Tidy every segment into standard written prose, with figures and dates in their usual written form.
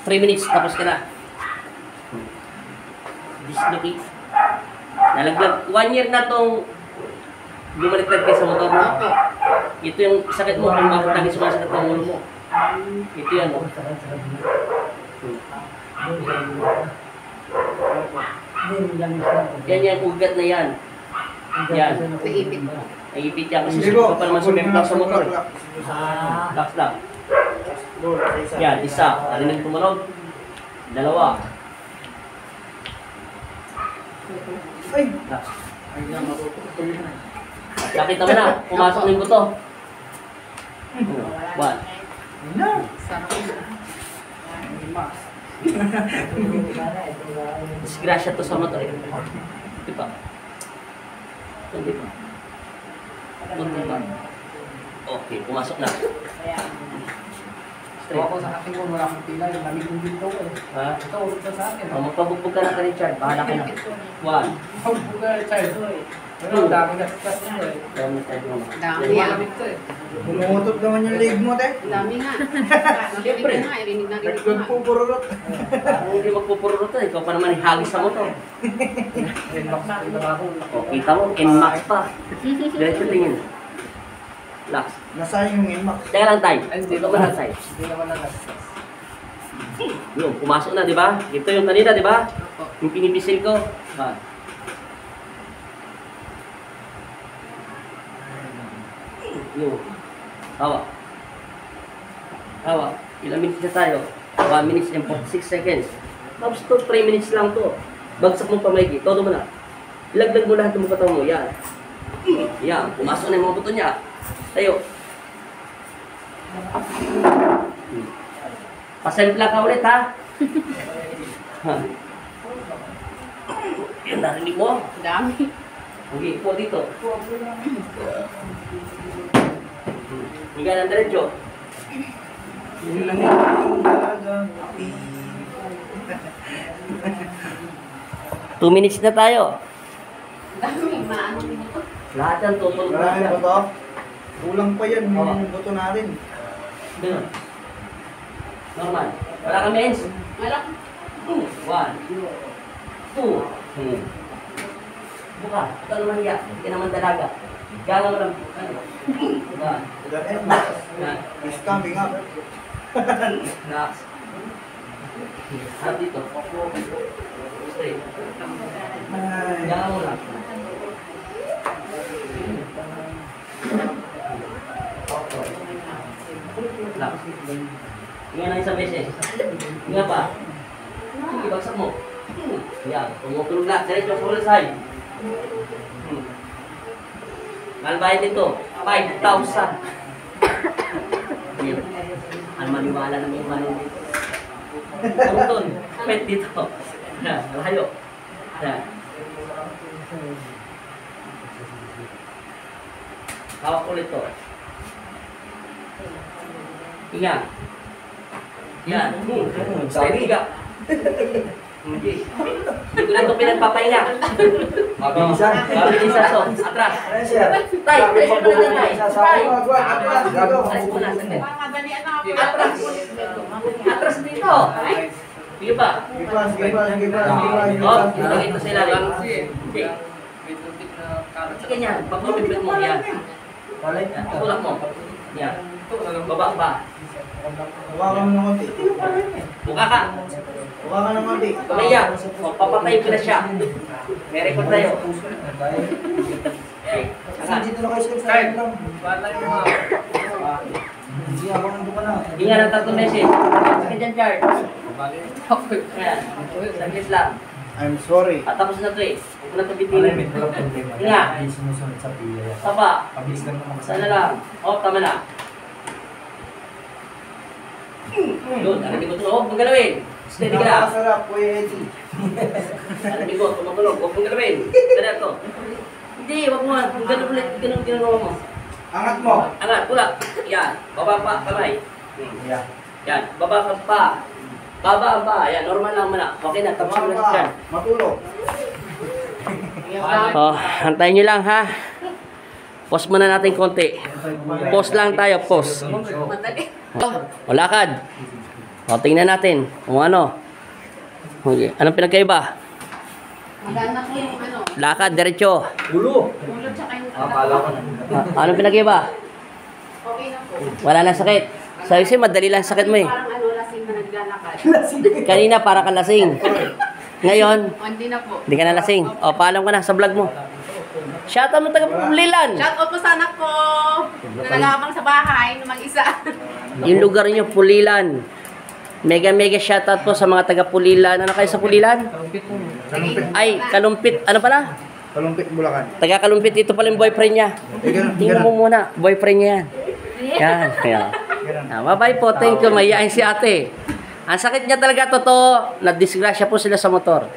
3 minutes, tapos ka na. Dislocate. Nalaglag. 1 year na tong bumaliktad ka sa motor mo. Ito yung sakit mo kung bakit lagi sumasakit ang ulo mo. Ito yan. Yan yan, ugat na yan. Yan. Naipit yan kasi sulit pa naman sumemplang sa motor. Lax lang. Yan, isa. Narinig tumunog. 2. Lax. Nakita mo na, pumasok na yung buto. 1. Disgrasya to sa motor. Di ba? Hindi ba? Okay, pumasok na. Straight. Ako sa akin ko, wala akong pila. Yung lamig yung dito eh. Ha? Ito, ulit na sa akin. Magpabugbog ka na ka, Richard. Bahala ka na. 1. Magpabugbog ka, Richard. Ano, dami na sikas nyo eh. Dami tayo naman. Dami Yung yan. malamig to eh. Bumutot naman yung leg mo, te. Dami nga. Siyempre. Narinig na nga, rinig na rinig ko nga. Nagpupururot. Kung hindi magpupururot na, ikaw pa naman ihagis sa motor. Inbox na, ito na ako. O, kita mo, NMAX pa. Diretso tingin. Lax. Nasaan yung inmax? Teka lang tayo. Ay, hindi Ito naman. mo na tayo. Hindi naman nagastos. Yun, pumasok na, di ba? Ito yung kanina, di ba? Yung pinipisil ko. Ha. Yun. Hawa. Hawa. Ilang minutes na tayo? 1 minutes and 46 seconds. Tapos to, 3 minutes lang to. Bagsak mo pamaigi. Todo mo na. Ilagdag mo lahat ng bukataw mo. Yan. Yan. Pumasok na yung mga buto niya. Tayo. Pasempla ka ulit, ha? Ha. Yan, narinig mo. Dami. Okay, po dito. Higa ng diretso. Yung lang yung talagang 2 minutes na tayo. Dami. Maano dito. Lahat yan, tutulog na Marami siya. ba to? Kulang pa yan, Oo. yung buto natin. Ganun. Normal. Wala kami ends. Wala. 1, 2. Buka. Ito naman hiya. Hindi ka naman dalaga. Gala mo lang. Ano? Yan. The inmax Yan. is coming up. Relax. Harap dito. Straight. Ay. Gala mo lang. Relax. Tingnan na isang beses. Tingnan pa. Sige, bagsak mo. Yan. Tumutulog na. Diretso sa ulit side. Mahal bayad nito. 5,000. Yan. Ano maniwala na may money dito. Tungtun. Pwede dito. Yan. Malayo. Yan. Hawak ulit to. Higa. Yan. Straight higa. Hindi. Hindi ko na ito pinagpapahinga. Mabilisan. Mabilisan to. Atras. Ano siya? Tay, alis mo na dyan, tay. Tay. Atras dito. Alis mo na, sandali. Madalian na ako. Atras. Atras dito. Sige pa. Sige pa, sige pa, sige pa, sige pa, sige Oh, pa. ilagay ito sa ilalim. Hindi. May tubig na karat Sige ganyan. Pagpapipit mo. Yan. Yan. Tulak mo. Yan. Baba ba? Hawakan mo ng konti. Buka ka. Hawakan ng konti. Tumaya. O, papatayin ko na siya. May record tayo. Okay. Saka. Dito na kayo sa Start. lang. Wala yung mga... Sige, ako nandun ka na. Hinga ng 3 meses. Sige dyan, Chard. Bali. Ayan. Saglit lang. I'm sorry. At tapos na ito eh. Huwag na ito bitilin. Hinga. sumusunod sa pila. Saba. Pabilis lang naman. Sana lang. O, tama na. Yun, narinig ko ito. Huwag mong galawin. Steady ka lang. Napakasarap, Kuya Eddie. Narinig ko, tumutulog. Huwag mong galawin. Ganyan to. Hindi, huwag mo. Kung ganun ulit, ganun ginagawa mo. Angat mo. Angat, tulak. Yan. Baba pa, kamay. Yeah. Yan. Baba ka pa. Baba pa. Yan, normal lang muna. Okay na, tapos mo na dyan. Matulog. Oh, antayin nyo lang ha. Pause muna natin konti. Pause lang tayo, pause. Madali. Oh, lakad. O, tingnan natin kung ano. Okay. Anong pinagkaiba? Maganda ko yung ano. Lakad, diretso. Ulo. Ulot tsaka yung Akala ko na. Anong pinagkaiba? Okay na po. Wala na sakit. Sabi siya, madali lang sakit mo eh. Parang ano, lasing na naglalakad. Kanina para ka lasing. Ngayon, O, hindi na po. hindi ka na lasing. O, paalam ka na sa vlog mo. Shoutout mo taga Pulilan. Shout out po sa anak ko. Na nag-aabang sa bahay na mag-isa. Yung lugar niyo, Pulilan. Mega shoutout po sa mga taga Pulilan. Ano kayo sa Pulilan? Ay, Kalumpit. Ano pala? Kalumpit Bulacan. Taga Kalumpit. Ito pala yung boyfriend niya. Tingnan mo muna. Boyfriend niya yan. Yan. Yan. Bye-bye po. Thank you. Mayayain si ate. Ang sakit niya talaga, totoo. Nadisgrasya po sila sa motor.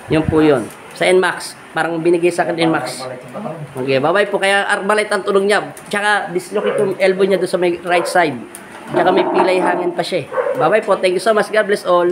Yun po yun. Sa NMAX. Parang binigay sa akin NMAX. Okay, bye-bye po. Kaya arbalite ang tulong niya. Tsaka dislocate yung elbow niya doon sa may right side. Tsaka may pilay hangin pa siya. Bye-bye po. Thank you so much. God bless all.